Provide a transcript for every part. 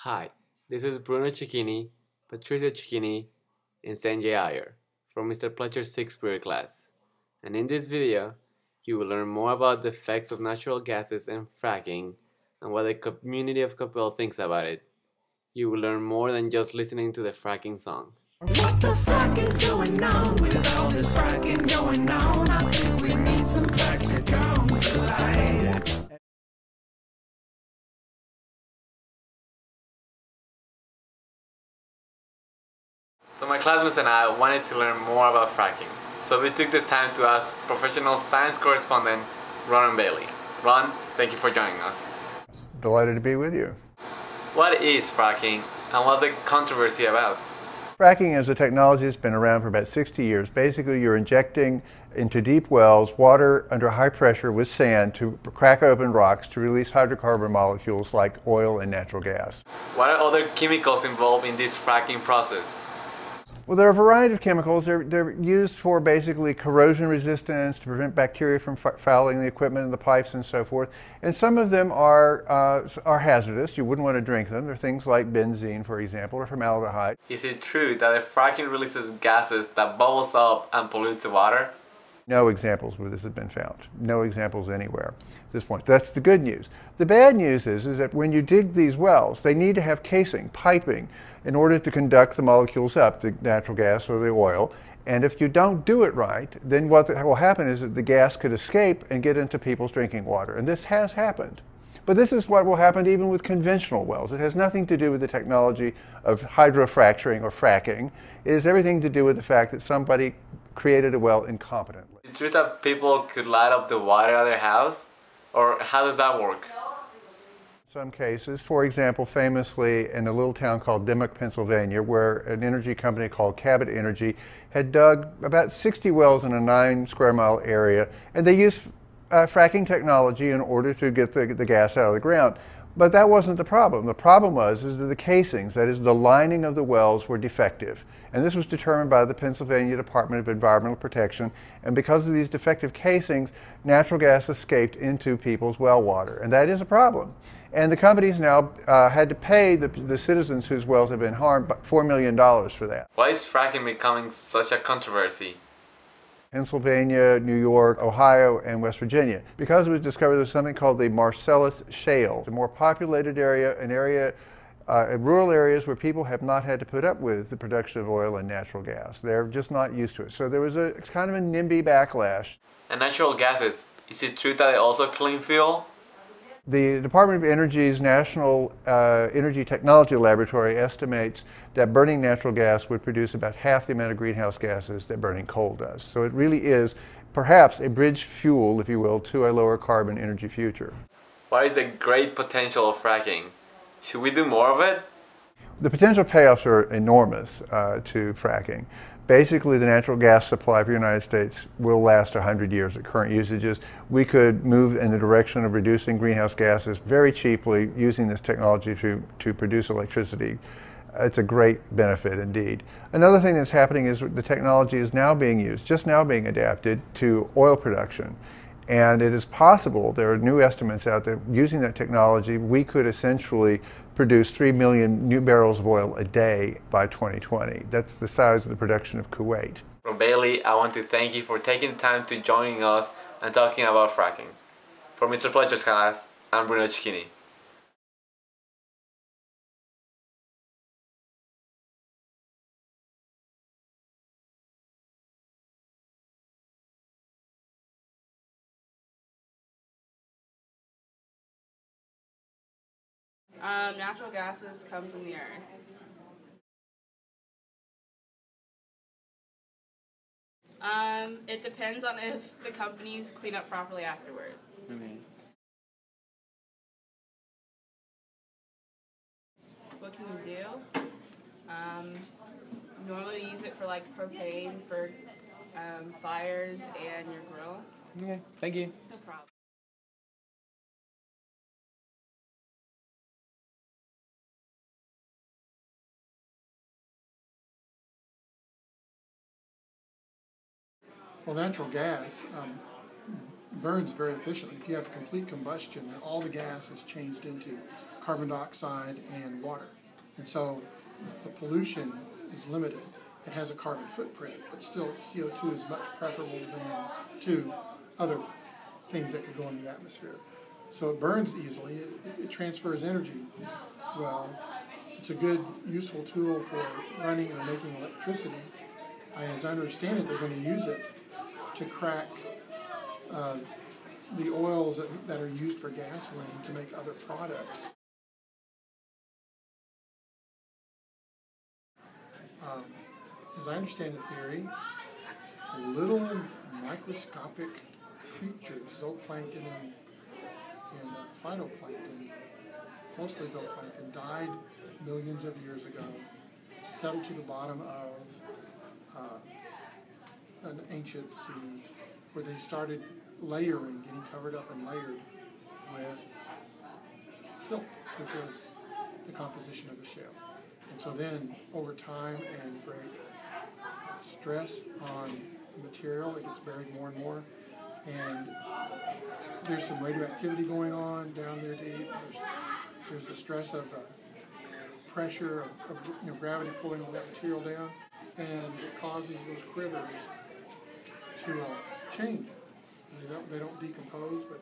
Hi, this is Bruno Chiquini, Patrizio Chiquini, and Sanjay Iyer from Mr. Pletcher's 6th period class. And in this video, you will learn more about the effects of natural gases and fracking and what the community of Capel thinks about it. You will learn more than just listening to the fracking song. What the frack is going on with all this fracking going on? I think we need some facts to come to light. So my classmates and I wanted to learn more about fracking. So we took the time to ask professional science correspondent Ron Bailey. Ron, thank you for joining us. Delighted to be with you. What is fracking and what's the controversy about? Fracking is a technology that's been around for about 60 years. Basically, you're injecting into deep wells water under high pressure with sand to crack open rocks to release hydrocarbon molecules like oil and natural gas. What are other chemicals involved in this fracking process? Well, there are a variety of chemicals. They're used for basically corrosion resistance, to prevent bacteria from fouling the equipment and the pipes and so forth. And some of them are hazardous. You wouldn't want to drink them. They're things like benzene, for example, or formaldehyde. Is it true that the fracking releases gases that bubbles up and pollutes the water? No examples where this has been found. No examples anywhere at this point. That's the good news. The bad news is that when you dig these wells, they need to have casing, piping, in order to conduct the molecules up, the natural gas or the oil. And if you don't do it right, then what will happen is that the gas could escape and get into people's drinking water. And this has happened. But this is what will happen even with conventional wells. It has nothing to do with the technology of hydrofracturing or fracking. It has everything to do with the fact that somebody created a well incompetently. Is it true that people could light up the water at their house? Or how does that work? Some cases, for example, famously in a little town called Dimock, Pennsylvania, where an energy company called Cabot Energy had dug about 60 wells in a 9-square-mile area, and they used fracking technology in order to get the gas out of the ground. But that wasn't the problem. The problem was that the casings, that is the lining of the wells, were defective. And this was determined by the Pennsylvania Department of Environmental Protection. And because of these defective casings, natural gas escaped into people's well water. And that is a problem. And the companies now had to pay the citizens whose wells have been harmed $4 million for that. Why is fracking becoming such a controversy? Pennsylvania, New York, Ohio, and West Virginia. Because it was discovered there was something called the Marcellus Shale, a more populated area, an area in rural areas where people have not had to put up with the production of oil and natural gas. They're just not used to it. So there was a kind of a NIMBY backlash. And natural gases, is it true that they also clean fuel? The Department of Energy's National Energy Technology Laboratory estimates that burning natural gas would produce about half the amount of greenhouse gases that burning coal does. So it really is perhaps a bridge fuel, if you will, to a lower carbon energy future. What is the great potential of fracking? Should we do more of it? The potential payoffs are enormous to fracking. Basically, the natural gas supply for the United States will last 100 years at current usages. We could move in the direction of reducing greenhouse gases very cheaply using this technology to produce electricity. It's a great benefit indeed. Another thing that's happening is the technology is now being used, just now being adapted to oil production. And it is possible, there are new estimates out there, using that technology, we could essentially produce 3 million new barrels of oil a day by 2020. That's the size of the production of Kuwait. Ron Bailey, I want to thank you for taking the time to joining us and talking about fracking. For Mr. Pletcher's class, I'm Bruno Chiquini. Natural gases come from the earth. It depends on if the companies clean up properly afterwards. What can you do? Normally use it for like propane for fires and your grill. Okay, thank you. No problem. Well, natural gas burns very efficiently. If you have complete combustion, then all the gas is changed into carbon dioxide and water. And so the pollution is limited. It has a carbon footprint, but still CO2 is much preferable than to other things that could go in the atmosphere. So it burns easily, it transfers energy well. It's a good, useful tool for running or making electricity. As I understand it, they're going to use it to crack the oils that are used for gasoline to make other products. As I understand the theory, little microscopic creatures, zooplankton and phytoplankton, mostly zooplankton, died millions of years ago, settled to the bottom of an ancient sea, where they started layering, getting covered up and layered with silt, which was the composition of the shell. And so then, over time and great stress on the material, it gets buried more and more. And there's some radioactivity going on down there deep. There's the stress of the pressure of gravity pulling all that material down, and it causes those critters to change. They don't decompose, but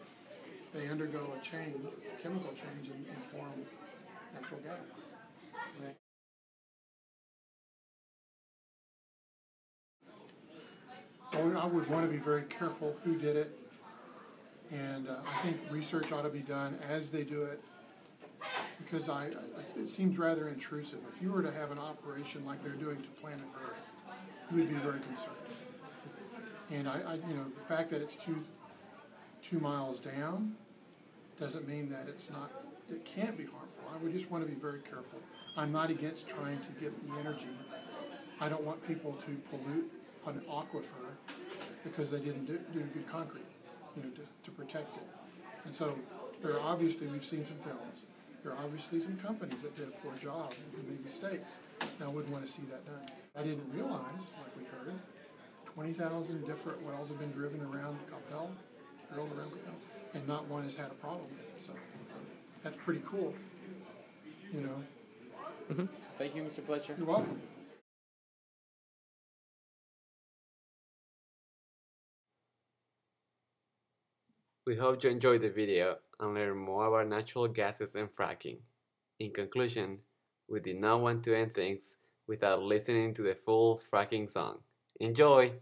they undergo a change, chemical change, and form natural gas. I would want to be very careful who did it, and I think research ought to be done as they do it, because it seems rather intrusive. If you were to have an operation like they're doing to Planet Earth, you would be very concerned. And the fact that it's two miles down doesn't mean that it can't be harmful. I would just want to be very careful. I'm not against trying to get the energy. I don't want people to pollute an aquifer because they didn't do good concrete, to protect it. And so there are obviously, we've seen some films, there are obviously some companies that did a poor job and made mistakes. Now I wouldn't want to see that done. I didn't realize, like we heard, 20,000 different wells have been driven around Capel, drilled around Capel, and not one has had a problem with it. So that's pretty cool, Mm-hmm. Thank you, Mr. Fletcher. You're welcome. We hope you enjoyed the video and learned more about natural gases and fracking. In conclusion, we did not want to end things without listening to the full fracking song. Enjoy!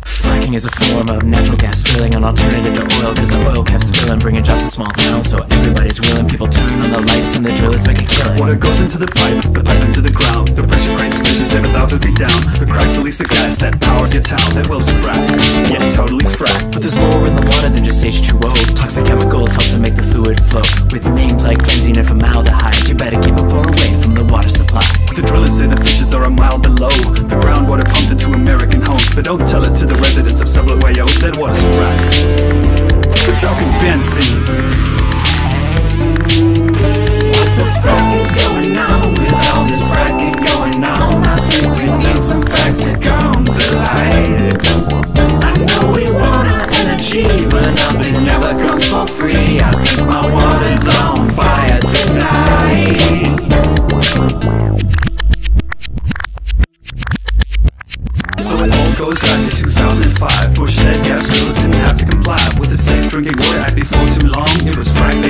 Fracking is a form of natural gas drilling, an alternative to oil, cause the oil kept spilling, bringing jobs to small towns, so everybody's willing. People turn on the lights and the drillers make a killing. Water goes into the pipe into the ground. The pressure cranks fishes 7,000 feet down. The cracks release the gas that powers your town. That well's fracked, yeah, totally fracked. But there's more in the water than just H2O. Toxic chemicals help to make the fluid flow. With names like benzene and formaldehyde, you better keep it far away from the water supply. The drillers say the fishes are a mile below. The groundwater pumped into American homes, but don't tell it to the residents of Sublet-Wayo. That water's fracked. We're talking benzene. What the fuck is going on with all this fracking going on? I think we need some facts to come to light. I know we want our energy, but nothing ever comes for free. I think my water's on fire tonight. So it all goes back to 2005. Bush said gas drillers didn't have to comply with the Safe Drinking Water Act before too long. It was fracked,